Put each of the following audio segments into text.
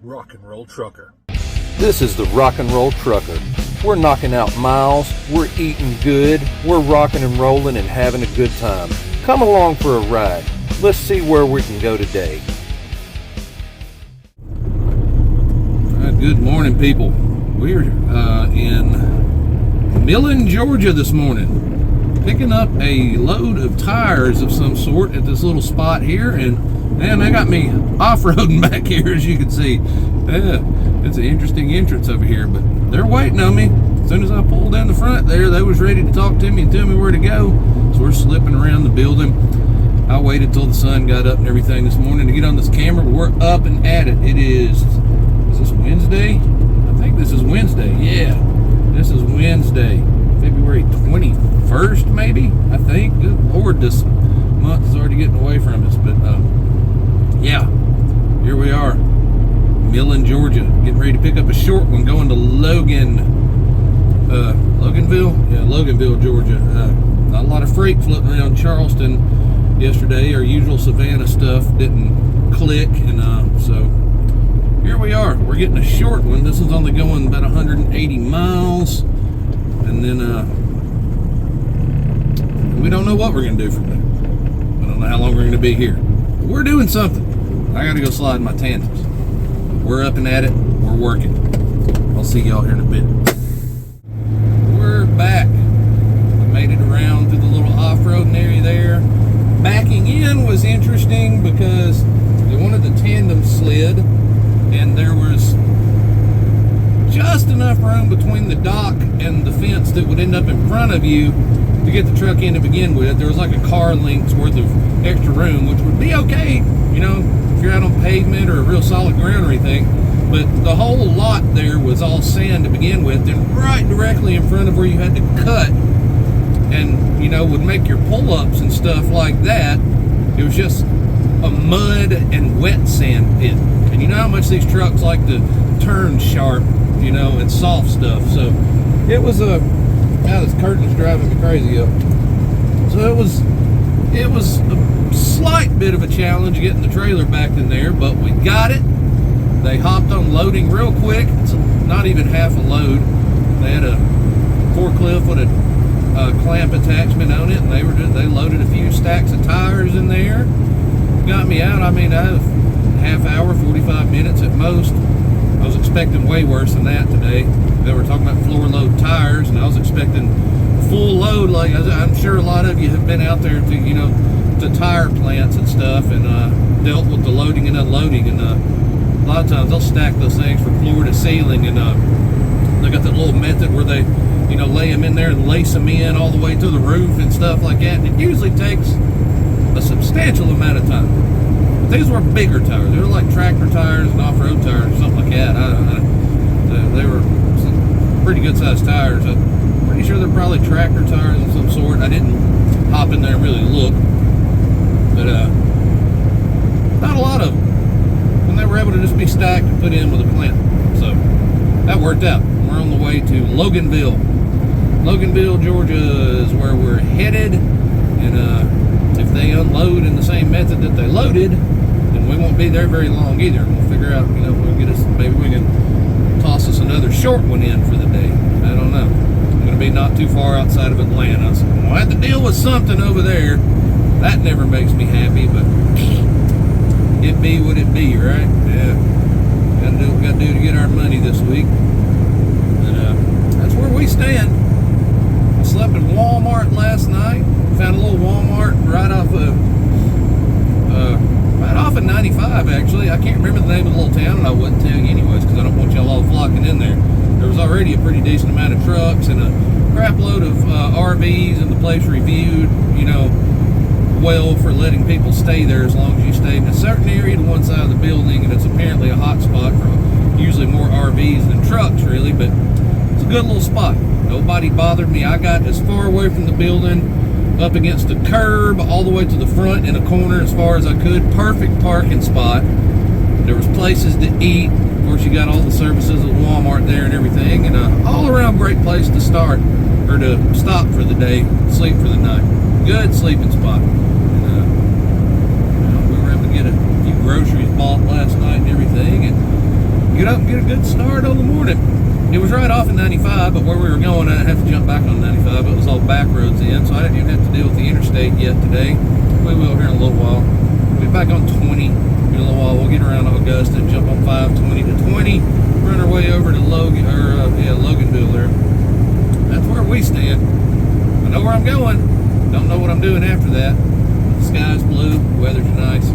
rock and roll trucker. This is the Rock and Roll Trucker. We're knocking out miles, we're eating good, we're rocking and rolling and having a good time. Come along for a ride. Let's see where we can go today. Good morning, people. We're in Millen, Georgia this morning, picking up a load of tires of some sort at this little spot here, and man, they got me off-roading back here, as you can see. Yeah, it's an interesting entrance over here, but they're waiting on me. As soon as I pulled down the front there, they was ready to talk to me and tell me where to go. So we're slipping around the building. I waited till the sun got up and everything this morning to get on this camera, but we're up and at it. It is this Wednesday? I think this is Wednesday. Yeah, this is Wednesday, February 21st, maybe, I think. Good Lord, this month is already getting away from us, but yeah, here we are, Millen, Georgia, getting ready to pick up a short one going to Loganville, Georgia. Not a lot of freight floating around Charleston yesterday. Our usual Savannah stuff didn't click, and so here we are. We're getting a short one. This is only going about 180 miles, and then we don't know what we're going to do from there. I don't know how long we're going to be here. But we're doing something. I got to go slide my tandems. We're up and at it. We're working. I'll see y'all here in a bit. We're back. We made it around to the little off-roading area there. Backing in was interesting because they wanted the tandem slid, and there was just enough room between the dock and the fence that would end up in front of you to get the truck in to begin with. There was like a car length's worth of extra room, which would be okay, you know, if you're out on pavement or real solid ground or anything. But the whole lot there was all sand to begin with, and right directly in front of where you had to cut and, you know, would make your pull-ups and stuff like that, it was just a mud and wet sand pit. And you know how much these trucks like to turn sharp, you know, and soft stuff. So it was now this curtain's driving me crazy up. So it was a slight bit of a challenge getting the trailer back in there, but we got it. They hopped on loading real quick. It's not even half a load. They had a forklift with a clamp attachment on it, and they loaded a few stacks of tires in there. Got me out. I mean, I have half hour, 45 minutes at most. I was expecting way worse than that today. They were talking about floor load tires, and I was expecting full load. Like I'm sure a lot of you have been out there to, you know, to tire plants and stuff, and dealt with the loading and unloading. And a lot of times they'll stack those things from floor to ceiling, and they got that little method where they, you know, lay them in there and lace them in all the way to the roof and stuff like that. And it usually takes a substantial amount of time. But these were bigger tires. They were like tractor tires and off-road tires or something like that. They were some pretty good sized tires. I'm pretty sure they're probably tractor tires of some sort. I didn't hop in there and really look, but not a lot of them. And they were able to just be stacked and put in with a plant. So that worked out. We're on the way to Loganville. Loganville, Georgia is where we're headed, and if they unload in the same method that they loaded, then we won't be there very long either. We'll figure out, you know, maybe we can toss us another short one in for the day. I don't know. I'm going to be not too far outside of Atlanta, so we'll have to deal with something over there. That never makes me happy, but it be what it be, right? Yeah. Gotta do what we gotta do to get our money this week. And that's where we stand. I slept in Walmart last night. Found a little Walmart right off of 95, actually. I can't remember the name of the little town, and I wouldn't tell you anyways, because I don't want y'all all flocking in there. There was already a pretty decent amount of trucks and a crap load of RVs, and the place reviewed, you know, well for letting people stay there as long as you stay in a certain area to one side of the building, and it's apparently a hot spot for usually more RVs than trucks, really, but it's a good little spot. Nobody bothered me. I got as far away from the building, up against the curb, all the way to the front in a corner as far as I could. Perfect parking spot. There was places to eat. Of course, you got all the services at Walmart there and everything, and all around great place to start, or to stop for the day, sleep for the night. Good sleeping spot. And we were able to get a few groceries bought last night and everything, and get up and get a good start on the morning. It was right off in 95, but where we were going, I didn't have to jump back on 95. It was all back roads in, so I didn't even have to deal with the interstate yet today. We will here in a little while. We'll be back on 20 in a little while. We'll get around Augusta and jump on 520 to 20, run our way over to Loganville there. That's where we stand. I know where I'm going. Don't know what I'm doing after that. The sky's blue, weather's nice.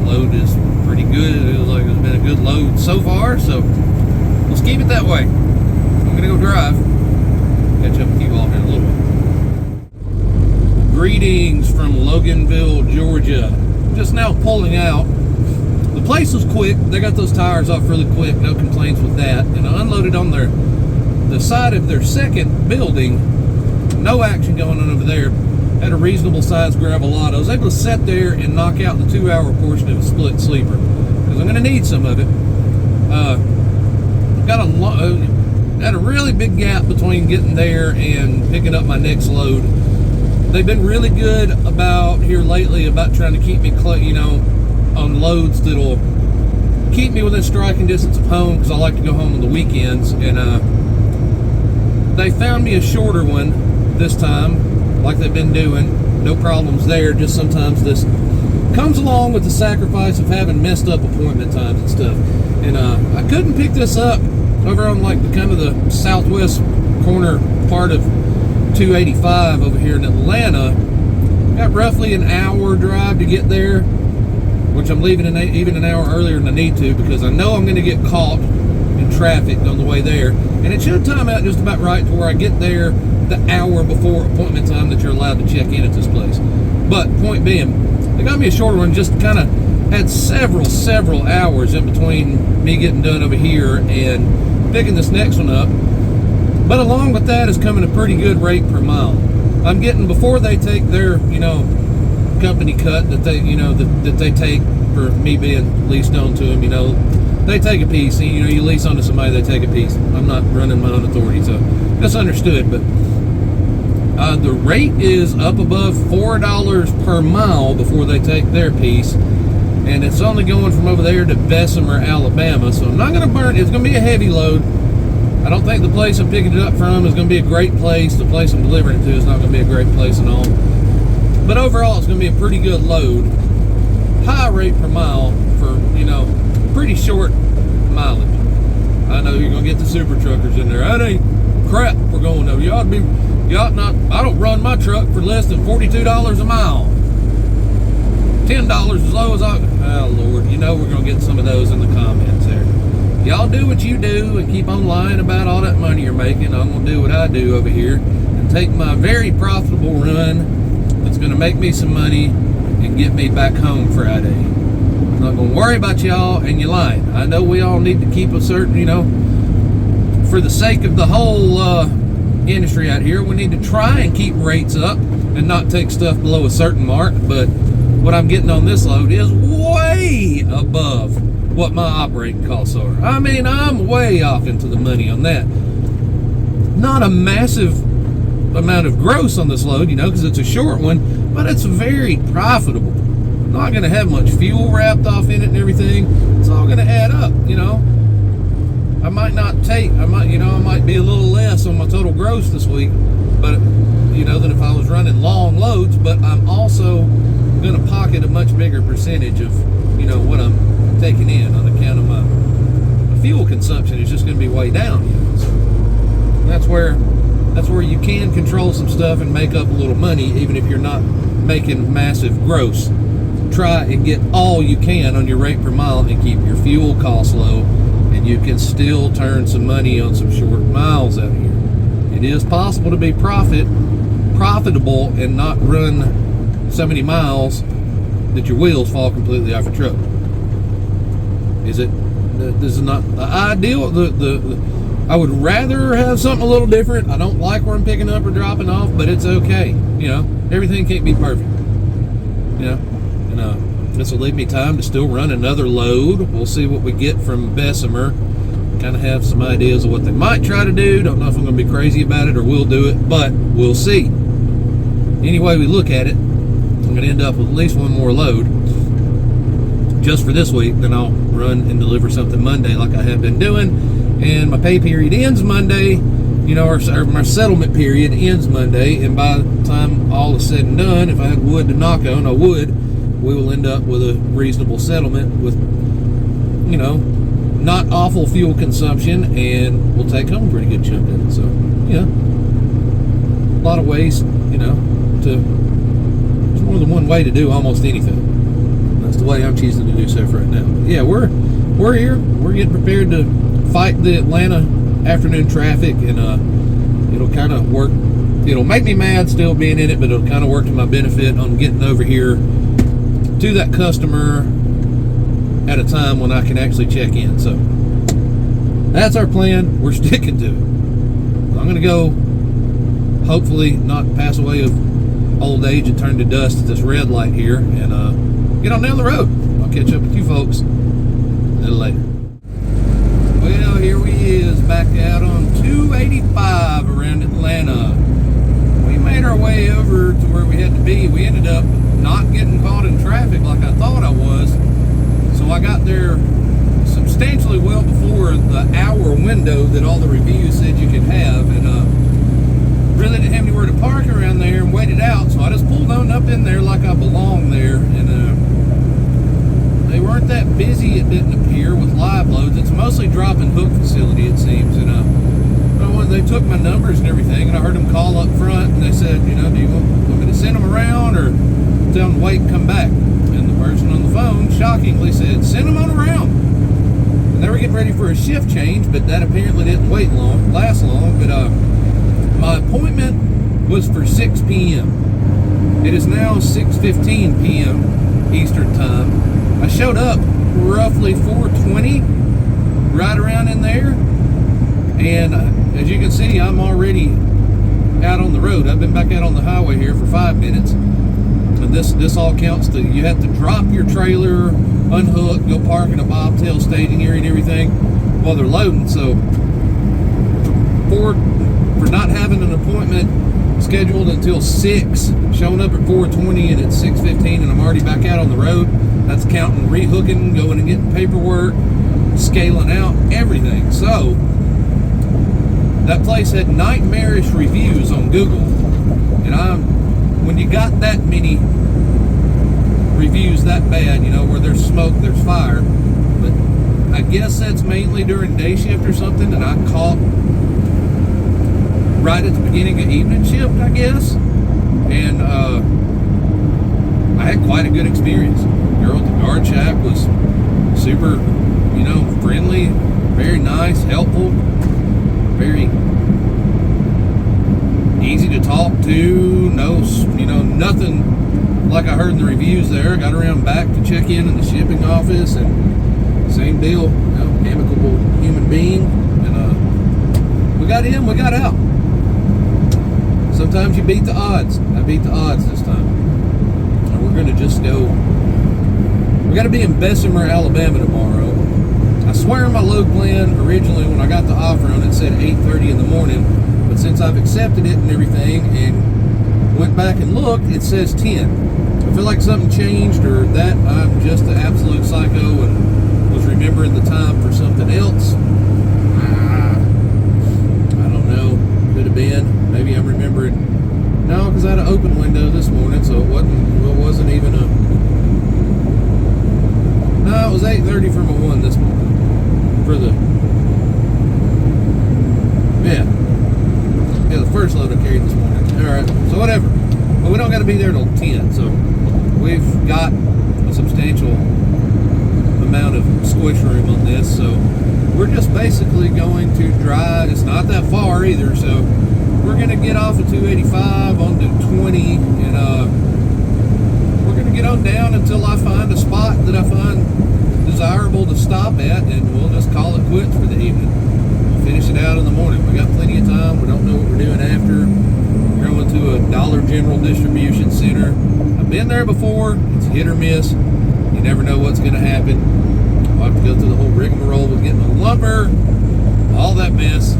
Load is pretty good. It looks like it's been a good load so far, so let's keep it that way. I'm gonna go drive. Catch up with you all here in a little bit. Greetings from Loganville, Georgia. Just now pulling out. The place was quick. They got those tires off really quick. No complaints with that. And I unloaded on the side of their second building. No action going on over there. Had a reasonable size gravel lot. I was able to sit there and knock out the 2-hour portion of a split sleeper because I'm going to need some of it. Had a really big gap between getting there and picking up my next load. They've been really good about here lately about trying to keep me on loads that'll keep me within striking distance of home, because I like to go home on the weekends. And they found me a shorter one this time, like they've been doing. No problems there. Just sometimes this comes along with the sacrifice of having messed up appointment times and stuff. And I couldn't pick this up over on like the kind of the southwest corner part of 285 over here in Atlanta. Got roughly an hour drive to get there, which I'm leaving even an hour earlier than I need to, because I know I'm going to get caught in traffic on the way there. And it should time out just about right to where I get there the hour before appointment time that you're allowed to check in at this place. But point being, they got me a shorter one, just kind of had several hours in between me getting done over here and picking this next one up. But along with that is coming a pretty good rate per mile. I'm getting, before they take their, company cut that they, that they take for me being leased on to them, they take a piece. You lease onto somebody, they take a piece. I'm not running my own authority, so that's understood. But the rate is up above $4 per mile before they take their piece. And it's only going from over there to Bessemer, Alabama. So I'm not going to burn. It's going to be a heavy load. I don't think the place I'm picking it up from is going to be a great place. The place I'm delivering it to is not going to be a great place and all. But overall, it's going to be a pretty good load. High rate per mile for, pretty short mileage. I know you're going to get the super truckers in there. That ain't crap we're going over. You ought not. I don't run my truck for less than $42 a mile. $10 as low as I. Oh, Lord. We're going to get some of those in the comments there. Y'all do what you do and keep on lying about all that money you're making. I'm going to do what I do over here and take my very profitable run that's going to make me some money and get me back home Friday. I'm not going to worry about y'all and you lying. I know we all need to keep a certain, for the sake of the whole industry out here, we need to try and keep rates up and not take stuff below a certain mark. But what I'm getting on this load is way above what my operating costs are. I mean, I'm way off into the money on that. Not a massive amount of gross on this load, because it's a short one, but it's very profitable. Not going to have much fuel wrapped off in it and everything. It's all going to add up, I might be a little less on my total gross this week, but than if I was running long loads. But I'm also going to pocket a much bigger percentage of what I'm taking in on account of my fuel consumption is just going to be way down. So that's where you can control some stuff and make up a little money, even if you're not making massive gross. Try and get all you can on your rate per mile and keep your fuel costs low, and you can still turn some money on some short miles out here. It is possible to be profitable and not run so many miles that your wheels fall completely off your truck. This is not the ideal. I would rather have something a little different. I don't like where I'm picking up or dropping off, but it's okay. Everything can't be perfect. And this will leave me time to still run another load. We'll see what we get from Bessemer. Kind of have some ideas of what they might try to do. Don't know if I'm going to be crazy about it or we'll do it, but we'll see. Anyway, we look at it, I'm going to end up with at least one more load just for this week. Then I'll run run and deliver something Monday like I have been doing. And my pay period ends Monday, you know, or my settlement period ends Monday. And by the time all is said and done, if I had wood to knock on, I would. We will end up with a reasonable settlement with, you know, not awful fuel consumption, and we'll take home a pretty good chunk of it. So, you know, a lot of ways, you know, there's more than one way to do almost anything. That's the way I'm choosing to do so for right now. But yeah, we're here. We're getting prepared to fight the Atlanta afternoon traffic, and it'll kind of work. It'll make me mad still being in it, but it'll kind of work to my benefit on getting over here to that customer at a time when I can actually check in. So that's our plan. We're sticking to it. I'm going to go, hopefully not pass away of old age and turn to dust at this red light here, and get on down the road. I'll catch up with you folks a little later. Well, here we is back out on 285 around Atlanta. We made our way over to where we had to be. We ended up not getting caught in traffic like I thought I was. So I got there substantially well before the hour window that all the reviews said you could have, and really didn't have anywhere to park around there and waited out. So I just pulled on up in there like I belong there, and they weren't that busy, it didn't appear, with live loads. It's mostly drop and hook facility, it seems. And when they took my numbers and everything, and I heard them call up front, and they said, you know, do you want me to send them around or tell them to wait and come back? And the person on the phone shockingly said, send them on around. And they were getting ready for a shift change, but that apparently didn't last long. But my appointment was for 6 p.m. It is now 6:15 p.m. Eastern time. I showed up roughly 4:20, right around in there. And as you can see, I'm already out on the road. I've been back out on the highway here for 5 minutes. And this all counts to, you have to drop your trailer, unhook, go park in a bobtail staging area and everything while they're loading. So for not having an appointment scheduled until 6, showing up at 4:20 and it's 6:15 and I'm already back out on the road, that's counting rehooking, going and getting paperwork, scaling out, everything. So that place had nightmarish reviews on Google, and when you got that many reviews that bad, you know, where there's smoke, there's fire. But I guess that's mainly during day shift or something that I caught right at the beginning of evening shift, I guess. And I had quite a good experience. The girl at the guard shack was super, you know, friendly, very nice, helpful, very easy to talk to. No, you know, nothing like I heard in the reviews there. Got around back to check in the shipping office, and same deal, you know, amicable human being. And we got in, we got out. Sometimes you beat the odds. I beat the odds this time. And we're gonna just go. We got to be in Bessemer, Alabama tomorrow. I swear my load plan originally when I got the offer on it said 8:30 in the morning, but since I've accepted it and everything and went back and looked, it says 10. I feel like something changed, or that I'm just an absolute psycho and was remembering the time for something else. I don't know. Could have been. Maybe I'm remembering. No, because I had an open window this morning, so it wasn't even a. No, it was 8:30 for my one this morning. The first load I carried this morning. Alright, so whatever. But we don't got to be there till 10, so we've got a substantial amount of squish room on this, so we're just basically going to drive. It's not that far either, so we're going to get off at 285 onto 20, and we're going to get on down until I find a spot that I find desirable to stop at, and we'll just call it quits for the evening. We'll finish it out in the morning. We got plenty of time. We don't know what we're doing after. We're going to a Dollar General distribution center. I've been there before. It's hit or miss. You never know what's going to happen. I'll have to go through the whole rigmarole with getting the lumber, all that mess.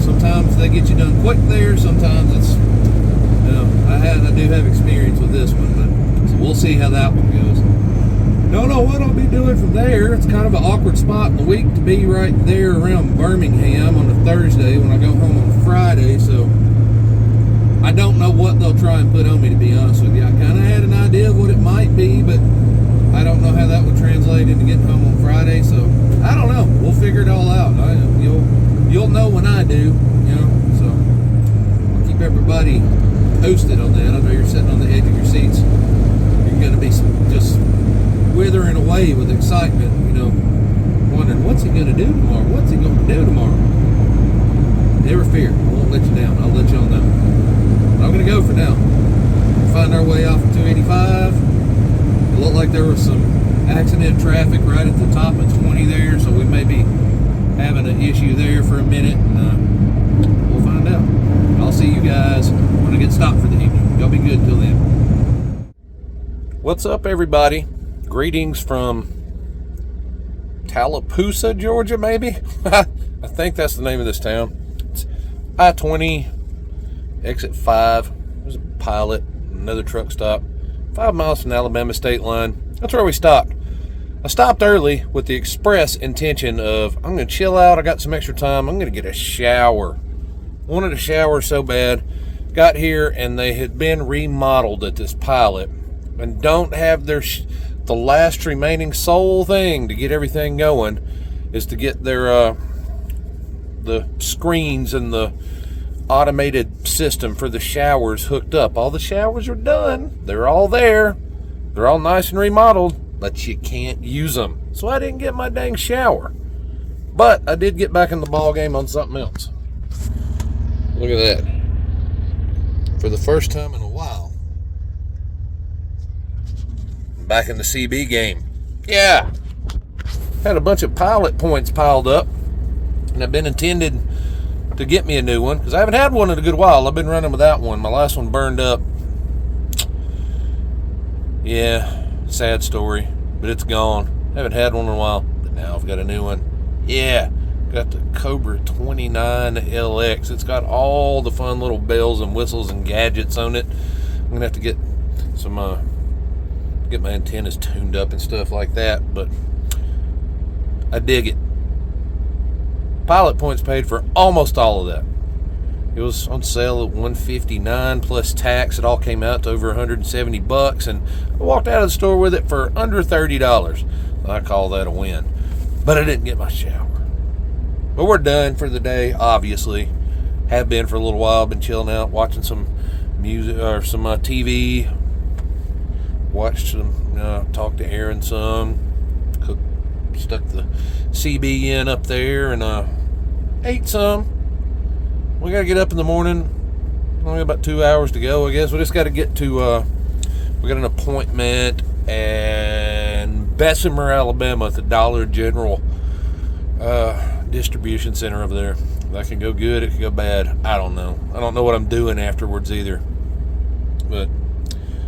Sometimes they get you done quick there. Sometimes it's, you know, I do have experience with this one, but so we'll see how that one goes. Don't know what I'll be doing from there. It's kind of an awkward spot in the week to be right there around Birmingham on a Thursday when I go home on Friday, so I don't know what they'll try and put on me, to be honest with you. I kind of had an idea of what it might be, but I don't know how that would translate into getting home on Friday, so I don't know. We'll figure it all out. You'll know when I do, so I'll keep everybody posted on that. I know you're sitting on the edge of your seats. You're going to be just withering away with excitement, wondering, what's he going to do tomorrow? What's he going to do tomorrow? Never fear. I won't let you down. I'll let y'all know. But I'm going to go for now. We'll find our way off of 285. It looked like there was some accident traffic right at the top of 20 there, so we may be having an issue there for a minute, and we'll find out. I'll see you guys when I get stopped for the evening. Y'all be good till then. What's up, everybody? Greetings from Tallapoosa, Georgia, maybe? I think that's the name of this town. It's I-20, exit 5. There's a pilot, another truck stop. 5 miles from the Alabama state line. That's where we stopped. I stopped early with the express intention of, I'm going to chill out. I got some extra time. I'm going to get a shower. Wanted a shower so bad. Got here, and they had been remodeled at this pilot and don't have the last remaining sole thing to get everything going is to get their the screens and the automated system for the showers hooked up. All the showers are done. They're all there. They're all nice and remodeled, but you can't use them. So I didn't get my dang shower. But I did get back in the ball game on something else. Look at that. For the first time in a while, I'm back in the CB game. Yeah. Had a bunch of pilot points piled up, and I've been intended to get me a new one because I haven't had one in a good while. I've been running without one. My last one burned up. Yeah, sad story, but it's gone. Haven't had one in a while, but now I've got a new one. Yeah, got the Cobra 29 LX. It's got all the fun little bells and whistles and gadgets on it. I'm gonna have to get some get my antennas tuned up and stuff like that, but I dig it. Pilot points paid for almost all of that. It was on sale at $159 plus tax. It all came out to over $170, and I walked out of the store with it for under $30. I call that a win. But I didn't get my shower. But we're done for the day, obviously. Have been for a little while. Been chilling out, watching some music or some TV. Watched some, talked to Aaron some. Stuck the CB in up there and ate some. We got to get up in the morning. Only about 2 hours to go, I guess. We just got to get to, we got an appointment in Bessemer, Alabama at the Dollar General distribution center over there. That can go good, it can go bad. I don't know. I don't know what I'm doing afterwards either. But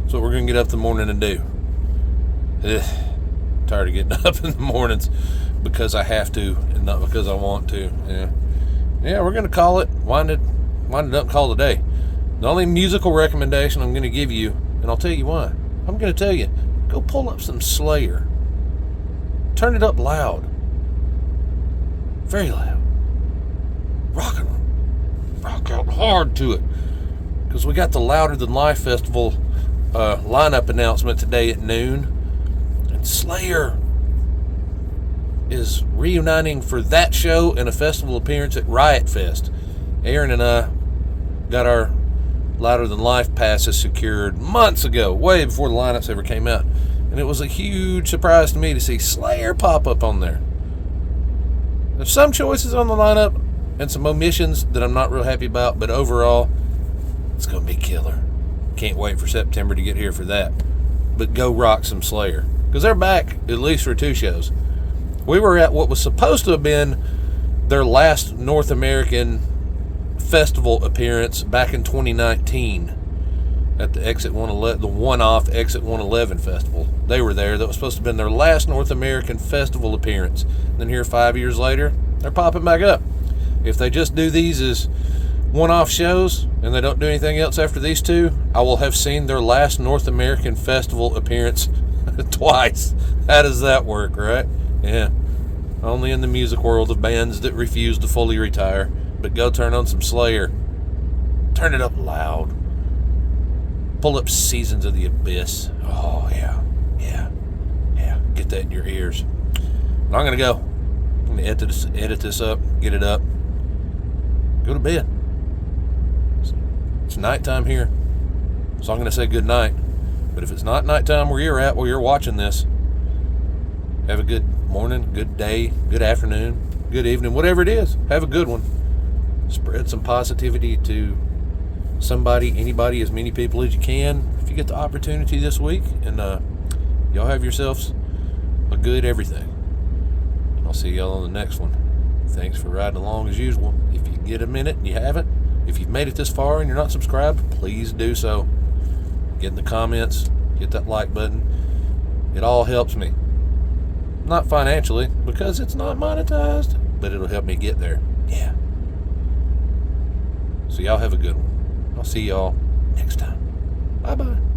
that's what we're going to get up in the morning and do. Tired of getting up in the mornings because I have to and not because I want to. Yeah, we're going to call it, wind it up, call it a day. The only musical recommendation I'm going to give you, and I'll tell you why. I'm going to tell you, go pull up some SLAYER. Turn it up loud. Very loud. Rock out hard to it. Because we got the Louder Than Life Festival lineup announcement today at noon. And SLAYER is reuniting for that show and a festival appearance at Riot Fest. Aaron and I got our Louder Than Life passes secured months ago, way before the lineups ever came out. And it was a huge surprise to me to see SLAYER pop up on there. There's some choices on the lineup and some omissions that I'm not real happy about, but overall, it's going to be killer. Can't wait for September to get here for that. But go rock some SLAYER. Because they're back at least for 2 shows. We were at what was supposed to have been their last North American festival appearance back in 2019 at the Exit 111, the one-off Exit 111 festival. They were there. That was supposed to have been their last North American festival appearance. And then here 5 years later, they're popping back up. If they just do these as one-off shows and they don't do anything else after these 2, I will have seen their last North American festival appearance Twice. How does that work, right? Yeah. Only in the music world of bands that refuse to fully retire. But go turn on some Slayer. Turn it up loud. Pull up Seasons of the Abyss. Oh, yeah. Yeah. Yeah. Get that in your ears. And I'm going to go. I'm going to edit this up. Get it up. Go to bed. It's nighttime here. So I'm going to say good night. But if it's not nighttime where you're at, while you're watching this, have a good morning, good day, good afternoon, good evening, whatever it is. Have a good one. Spread some positivity to somebody, anybody, as many people as you can. If you get the opportunity this week, and y'all have yourselves a good everything. I'll see y'all on the next one. Thanks for riding along as usual. If you get a minute and you haven't, if you've made it this far and you're not subscribed, please do so. Get in the comments, hit that like button. It all helps me. Not financially, because it's not monetized, but it'll help me get there. Yeah. So y'all have a good one. I'll see y'all next time. Bye-bye.